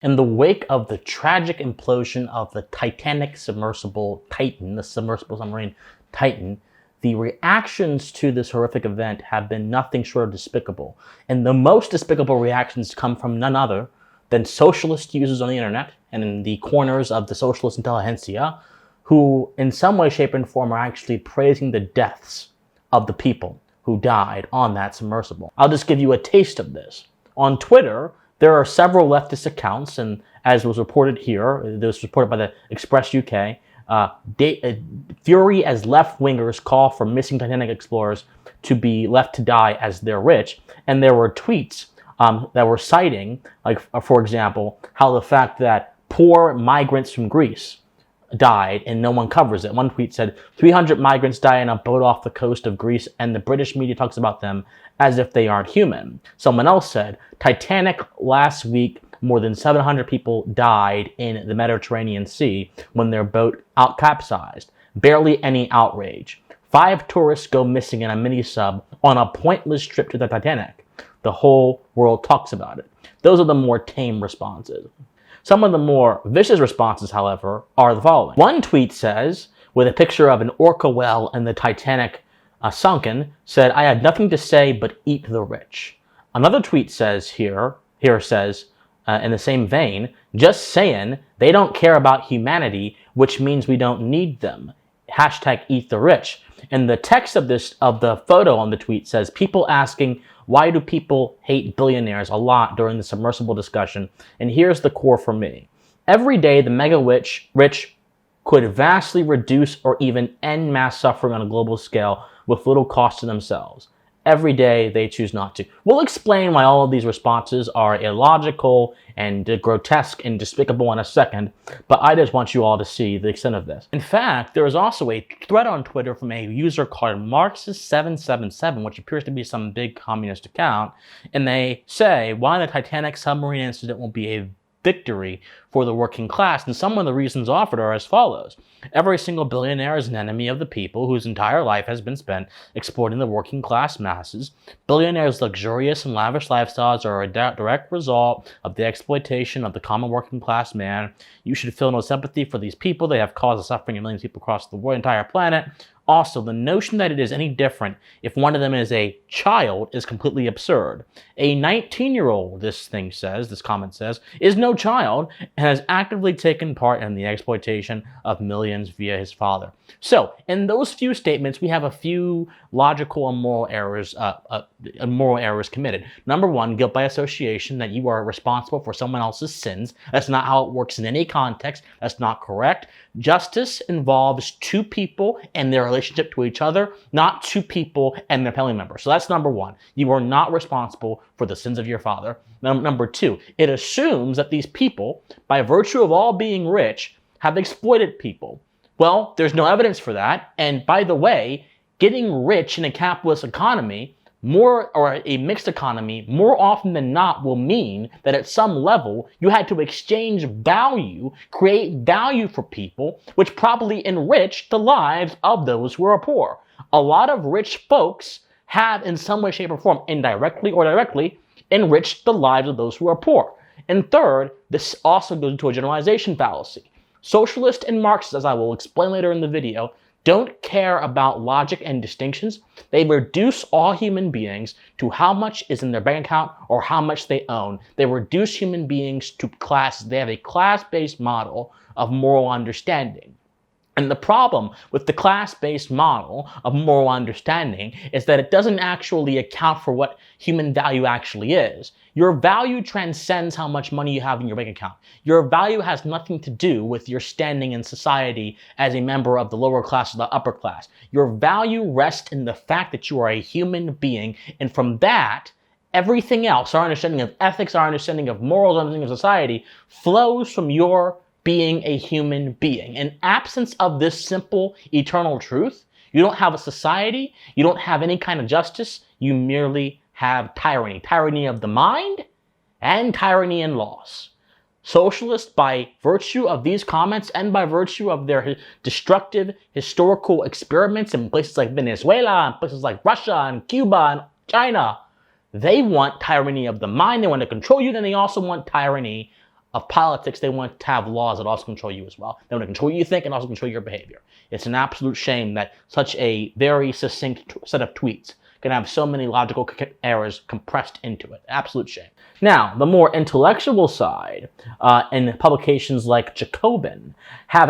In the wake of the tragic implosion of the Titanic submersible Titan, the submersible submarine Titan, the reactions to this horrific event have been nothing short of despicable. And the most despicable reactions come from none other than socialist users on the internet and in the corners of the socialist intelligentsia, who in some way, shape, and form are actually praising the deaths of the people who died on that submersible. I'll just give you a taste of this. On Twitter, there are several leftist accounts, and as was reported here, this was reported by the Express UK, fury as left-wingers call for missing Titanic explorers to be left to die as they're rich. And there were tweets that were citing, like, for example, how the fact that poor migrants from Greece died and no one covers it. One tweet said, 300 migrants die on a boat off the coast of Greece and the British media talks about them as if they aren't human. Someone else said, Titanic last week, more than 700 people died in the Mediterranean Sea when their boat capsized. Barely any outrage. 5 tourists go missing in a mini-sub on a pointless trip to the Titanic. The whole world talks about it. Those are the more tame responses. Some of the more vicious responses, however, are the following. One tweet says, with a picture of an orca whale and the Titanic sunken, said, I have nothing to say but eat the rich. Another tweet says here says, in the same vein, just saying they don't care about humanity, which means we don't need them. Hashtag eat the rich. And the text of the photo on the tweet says, people asking, why do people hate billionaires a lot during the submersible discussion? And here's the core for me. Every day, the mega rich could vastly reduce or even end mass suffering on a global scale with little cost to themselves. Every day, they choose not to. We'll explain why all of these responses are illogical and grotesque and despicable in a second, but I just want you all to see the extent of this. In fact, there is also a thread on Twitter from a user called Marxist777, which appears to be some big communist account, and they say why the Titanic submarine incident will be a victory for the working class, and some of the reasons offered are as follows. Every single billionaire is an enemy of the people whose entire life has been spent exploiting the working class masses. Billionaires' luxurious and lavish lifestyles are a direct result of the exploitation of the common working class man. You should feel no sympathy for these people. They have caused the suffering of millions of people across the entire planet. Also, the notion that it is any different if one of them is a child is completely absurd. A 19-year-old, this comment says, is no child and has actively taken part in the exploitation of millions via his father. So, in those few statements, we have a few logical and moral errors committed. Number one, guilt by association, that you are responsible for someone else's sins. That's not how it works in any context. That's not correct. Justice involves two people and their relationship to each other, not two people and their family members. So that's number one. You are not responsible for the sins of your father. Number two, it assumes that these people, by virtue of all being rich, have exploited people. Well, there's no evidence for that. And by the way, getting rich in a capitalist economy, or a mixed economy, more often than not will mean that at some level you had to exchange value, create value for people, which probably enriched the lives of those who are poor. A lot of rich folks have, in some way, shape, or form, indirectly or directly, enriched the lives of those who are poor. And third, this also goes into a generalization fallacy. Socialists and Marxists, as I will explain later in the video, don't care about logic and distinctions. They reduce all human beings to how much is in their bank account or how much they own. They reduce human beings to classes. They have a class-based model of moral understanding. And the problem with the class-based model of moral understanding is that it doesn't actually account for what human value actually is. Your value transcends how much money you have in your bank account. Your value has nothing to do with your standing in society as a member of the lower class or the upper class. Your value rests in the fact that you are a human being, and from that, everything else, our understanding of ethics, our understanding of morals, our understanding of society, flows from your being a human being. In absence of this simple eternal truth, you don't have a society, you don't have any kind of justice, you merely have tyranny. Tyranny of the mind and tyranny in loss. Socialists, by virtue of these comments and by virtue of their destructive historical experiments in places like Venezuela and places like Russia and Cuba and China, they want tyranny of the mind. They want to control you, and they also want tyranny of politics, they want to have laws that also control you as well. They want to control what you think and also control your behavior. It's an absolute shame that such a very succinct set of tweets can have so many logical errors compressed into it. Absolute shame. Now, the more intellectual side, in publications like Jacobin, have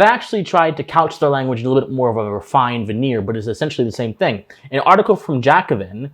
actually tried to couch their language in a little bit more of a refined veneer, but it's essentially the same thing. An article from Jacobin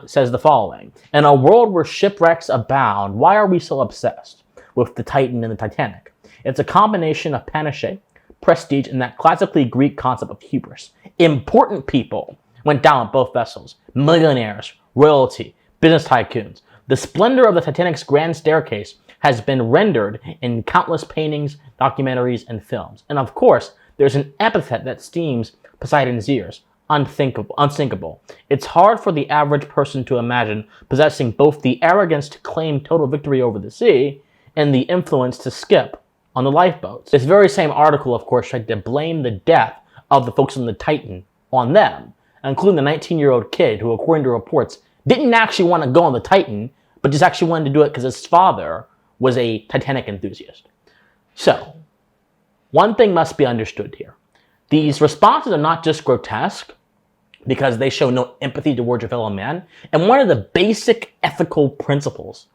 says the following: in a world where shipwrecks abound, why are we so obsessed with the Titan and the Titanic? It's a combination of panache, prestige, and that classically Greek concept of hubris. Important people went down with both vessels. Millionaires, royalty, business tycoons. The splendor of the Titanic's grand staircase has been rendered in countless paintings, documentaries, and films. And of course, there's an epithet that steams Poseidon's ears: unsinkable. It's hard for the average person to imagine possessing both the arrogance to claim total victory over the sea and the influence to skip on the lifeboats. This very same article, of course, tried to blame the death of the folks on the Titan on them, including the 19-year-old kid who, according to reports, didn't actually want to go on the Titan, but just actually wanted to do it because his father was a Titanic enthusiast. So, one thing must be understood here. These responses are not just grotesque because they show no empathy towards your fellow man, and one of the basic ethical principles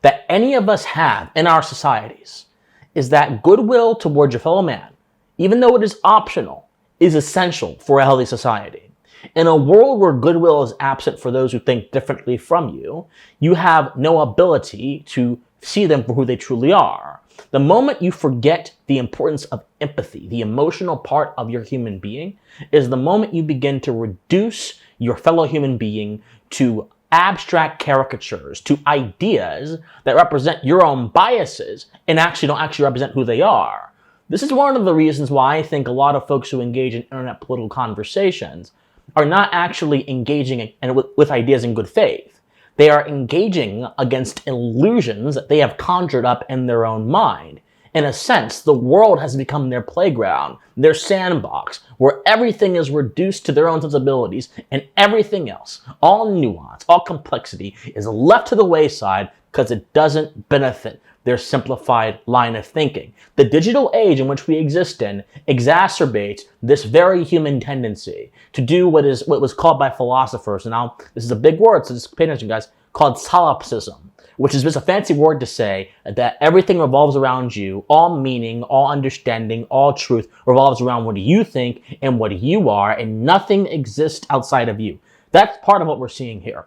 that any of us have in our societies is that goodwill towards your fellow man, even though it is optional, is essential for a healthy society. In a world where goodwill is absent for those who think differently from you, you have no ability to see them for who they truly are. The moment you forget the importance of empathy, the emotional part of your human being, is the moment you begin to reduce your fellow human being to abstract caricatures, to ideas that represent your own biases and don't actually represent who they are. This is one of the reasons why I think a lot of folks who engage in internet political conversations are not actually engaging with ideas in good faith. They are engaging against illusions that they have conjured up in their own mind. In a sense, the world has become their playground, their sandbox, where everything is reduced to their own sensibilities, and everything else, all nuance, all complexity, is left to the wayside because it doesn't benefit their simplified line of thinking. The digital age in which we exist in exacerbates this very human tendency to do what was called by philosophers, and now this is a big word, so just pay attention, guys, called solipsism, which is just a fancy word to say that everything revolves around you, all meaning, all understanding, all truth revolves around what you think and what you are, and nothing exists outside of you. That's part of what we're seeing here.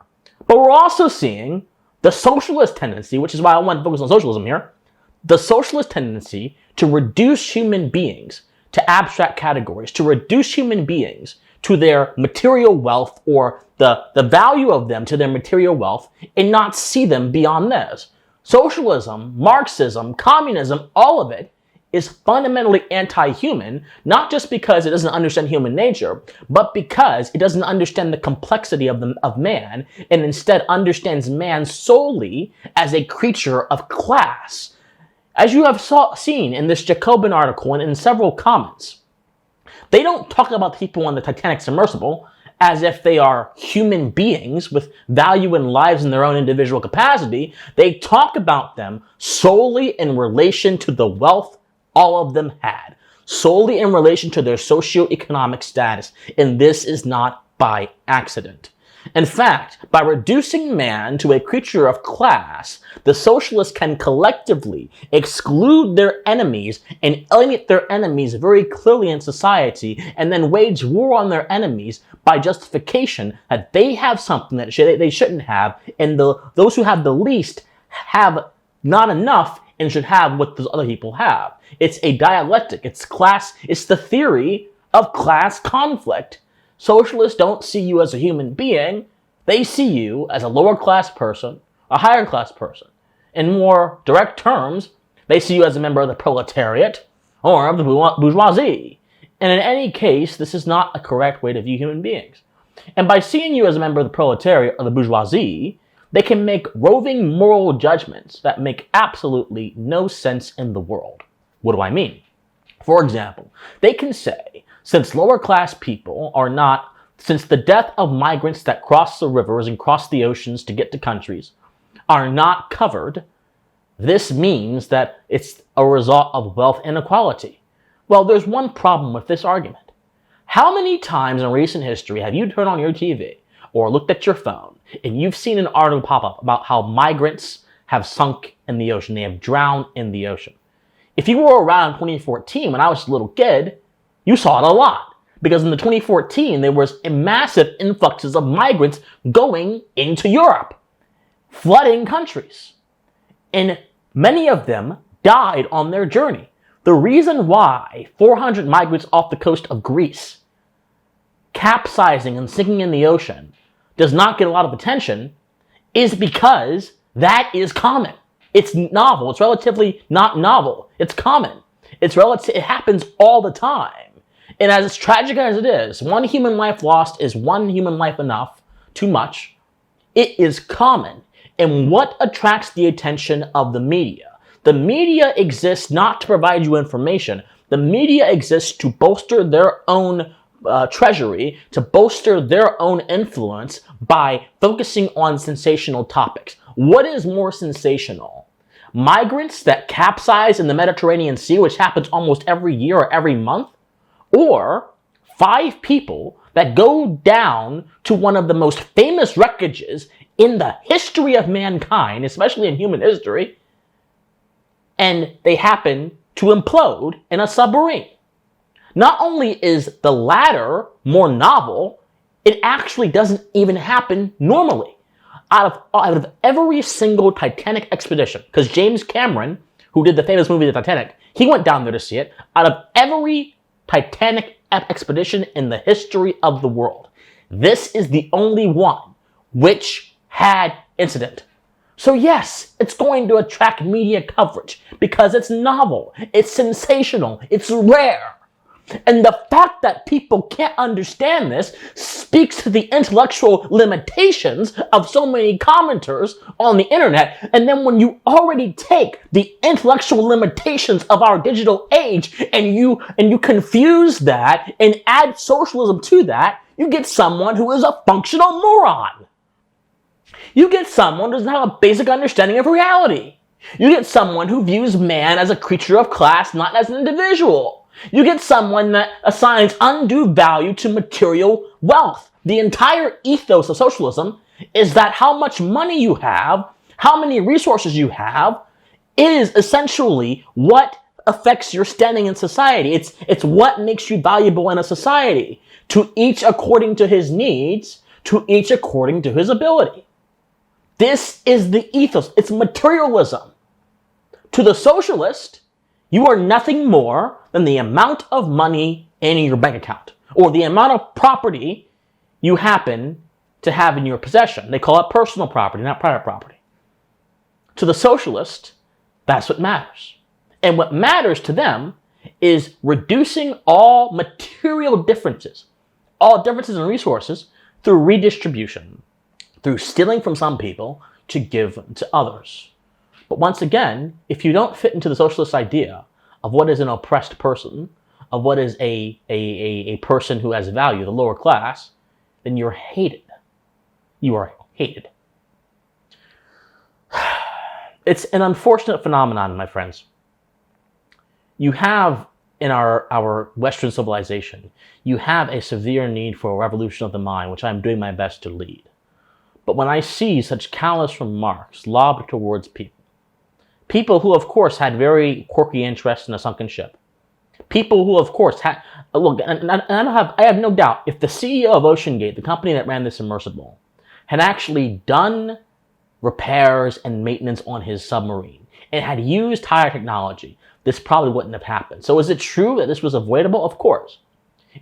But we're also seeing the socialist tendency, which is why I want to focus on socialism here, the socialist tendency to reduce human beings to abstract categories, to reduce human beings to their material wealth or the value of them to their material wealth and not see them beyond this. Socialism, Marxism, communism, all of it is fundamentally anti-human, not just because it doesn't understand human nature, but because it doesn't understand the complexity of man and instead understands man solely as a creature of class. As you have seen in this Jacobin article and in several comments, they don't talk about people on the Titanic submersible as if they are human beings with value and lives in their own individual capacity. They talk about them solely in relation to the wealth all of them had, solely in relation to their socioeconomic status, and this is not by accident. In fact, by reducing man to a creature of class, the socialists can collectively exclude their enemies and alienate their enemies very clearly in society, and then wage war on their enemies by justification that they have something that they shouldn't have, and those who have the least have not enough and should have what those other people have. It's a dialectic. It's class. It's the theory of class conflict. Socialists don't see you as a human being. They see you as a lower class person, a higher class person. In more direct terms, they see you as a member of the proletariat or of the bourgeoisie. And in any case, this is not a correct way to view human beings. And by seeing you as a member of the proletariat or the bourgeoisie, they can make roving moral judgments that make absolutely no sense in the world. What do I mean? For example, they can say, since lower class people since the death of migrants that cross the rivers and cross the oceans to get to countries are not covered This means that it's a result of wealth inequality. Well, there's one problem with this argument. How many times in recent history have you turned on your TV or looked at your phone and you've seen an article pop up about how migrants have sunk in the ocean, they have drowned in the ocean? If you were around in 2014 when I was a little kid, you saw it a lot. Because in the 2014, there was a massive influxes of migrants going into Europe, flooding countries. And many of them died on their journey. The reason why 400 migrants off the coast of Greece capsizing and sinking in the ocean does not get a lot of attention is because that is common. It's novel. It's relatively not novel. It's common. It happens all the time. And as tragic as it is, one human life lost is one human life enough, too much. It is common. And what attracts the attention of the media? The media exists not to provide you information. The media exists to bolster their own treasury, to bolster their own influence by focusing on sensational topics. What is more sensational? Migrants that capsize in the Mediterranean Sea, which happens almost every year or every month? Or 5 people that go down to one of the most famous wreckages in the history of mankind, especially in human history, and they happen to implode in a submarine? Not only is the latter more novel, it actually doesn't even happen normally. Out of every single Titanic expedition, because James Cameron, who did the famous movie The Titanic, he went down there to see it. Out of every Titanic expedition in the history of the world, this is the only one which had incident. So yes, it's going to attract media coverage because it's novel, it's sensational, it's rare. And the fact that people can't understand this speaks to the intellectual limitations of so many commenters on the internet. And then when you already take the intellectual limitations of our digital age and you confuse that and add socialism to that, you get someone who is a functional moron. You get someone who doesn't have a basic understanding of reality. You get someone who views man as a creature of class, not as an individual. You get someone that assigns undue value to material wealth. The entire ethos of socialism is that how much money you have, how many resources you have, is essentially what affects your standing in society. It's what makes you valuable in a society. To each according to his needs, to each according to his ability. This is the ethos. It's materialism. To the socialist, you are nothing more than the amount of money in your bank account or the amount of property you happen to have in your possession. They call it personal property, not private property. To the socialist, that's what matters. And what matters to them is reducing all material differences, all differences in resources through redistribution, through stealing from some people to give to others. But once again, if you don't fit into the socialist idea of what is an oppressed person, of what is a person who has value, the lower class, then you're hated. You are hated. It's an unfortunate phenomenon, my friends. You have, in our Western civilization, you have a severe need for a revolution of the mind, which I'm doing my best to lead. But when I see such callous remarks lobbed towards people who, of course, had very quirky interests in a sunken ship. People who, of course, had... Look, and I have no doubt, if the CEO of OceanGate, the company that ran the Submersible, had actually done repairs and maintenance on his submarine and had used higher technology, this probably wouldn't have happened. So is it true that this was avoidable? Of course.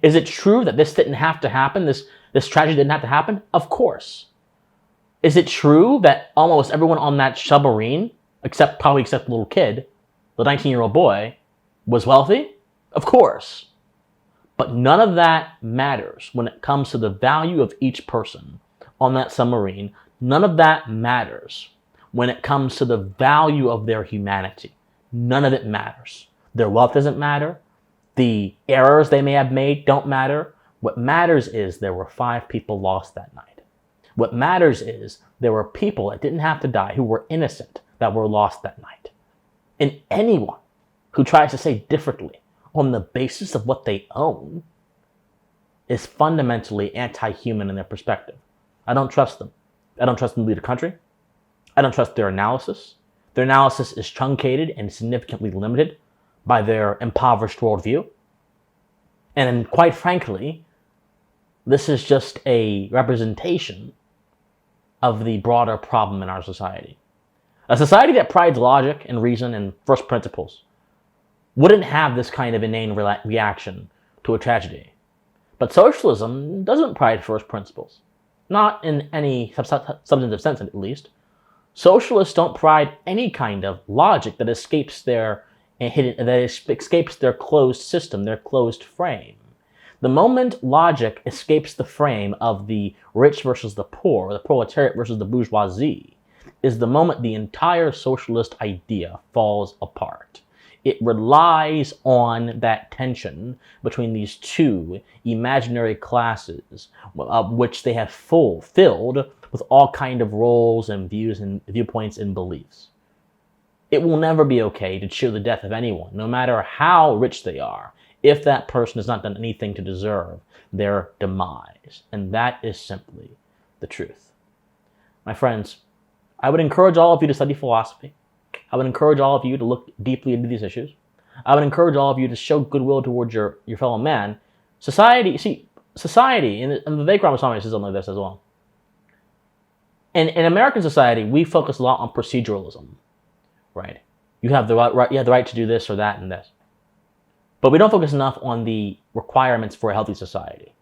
Is it true that this didn't have to happen? This tragedy didn't have to happen? Of course. Is it true that almost everyone on that submarine, except the little kid, the 19-year-old boy, was wealthy? Of course. But none of that matters when it comes to the value of each person on that submarine. None of that matters when it comes to the value of their humanity. None of it matters. Their wealth doesn't matter. The errors they may have made don't matter. What matters is there were 5 people lost that night. What matters is there were people that didn't have to die, who were innocent, that were lost that night. And anyone who tries to say differently on the basis of what they own is fundamentally anti-human in their perspective. I don't trust them. I don't trust them to lead a country. I don't trust their analysis. Their analysis is truncated and significantly limited by their impoverished worldview. And quite frankly, this is just a representation of the broader problem in our society. A society that prides logic and reason and first principles wouldn't have this kind of inane reaction to a tragedy. But socialism doesn't pride first principles. Not in any substantive sense, at least. Socialists don't pride any kind of logic that escapes their closed system, their closed frame. The moment logic escapes the frame of the rich versus the poor, the proletariat versus the bourgeoisie, is the moment the entire socialist idea falls apart. It relies on that tension between these two imaginary classes, which they have filled with all kind of roles and views and viewpoints and beliefs. It will never be okay to cheer the death of anyone, no matter how rich they are, if that person has not done anything to deserve their demise. And that is simply the truth. My friends, I would encourage all of you to study philosophy. I would encourage all of you to look deeply into these issues. I would encourage all of you to show goodwill towards your fellow man. Society, and Vivek Ramaswamy says something like this as well. In American society, we focus a lot on proceduralism, right? You have the right to do this or that and this. But we don't focus enough on the requirements for a healthy society.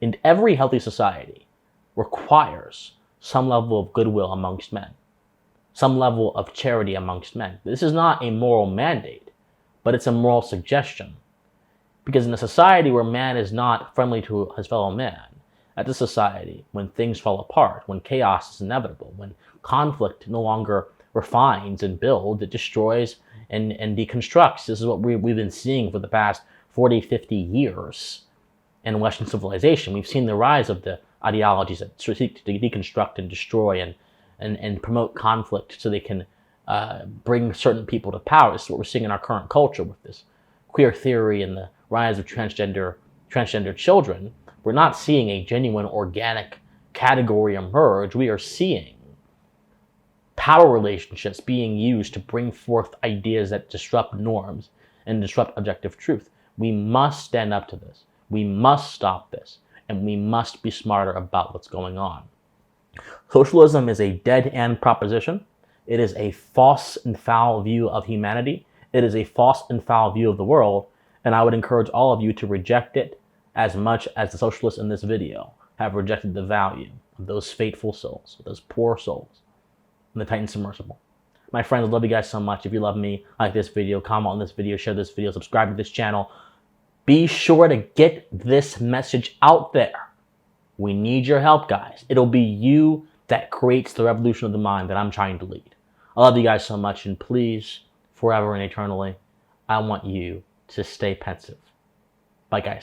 And every healthy society requires some level of goodwill amongst men, some level of charity amongst men. This is not a moral mandate, but it's a moral suggestion. Because in a society where man is not friendly to his fellow man, at the society, when things fall apart, when chaos is inevitable, when conflict no longer refines and builds, it destroys and deconstructs. This is what we've been seeing for the past 40, 50 years in Western civilization. We've seen the rise of the ideologies that seek to deconstruct and destroy and promote conflict so they can bring certain people to power. This is what we're seeing in our current culture with this queer theory and the rise of transgender children. We're not seeing a genuine organic category emerge. We are seeing power relationships being used to bring forth ideas that disrupt norms and disrupt objective truth. We must stand up to this. We must stop this. And we must be smarter about what's going on. Socialism is a dead-end proposition. It is a false and foul view of humanity. It is a false and foul view of the world. And I would encourage all of you to reject it as much as the socialists in this video have rejected the value of those fateful souls, those poor souls in the Titan Submersible. My friends, I love you guys so much. If you love me, like this video, comment on this video, share this video, subscribe to this channel. Be sure to get this message out there. We need your help, guys. It'll be you that creates the revolution of the mind that I'm trying to lead. I love you guys so much, and please, forever and eternally, I want you to stay pensive. Bye, guys.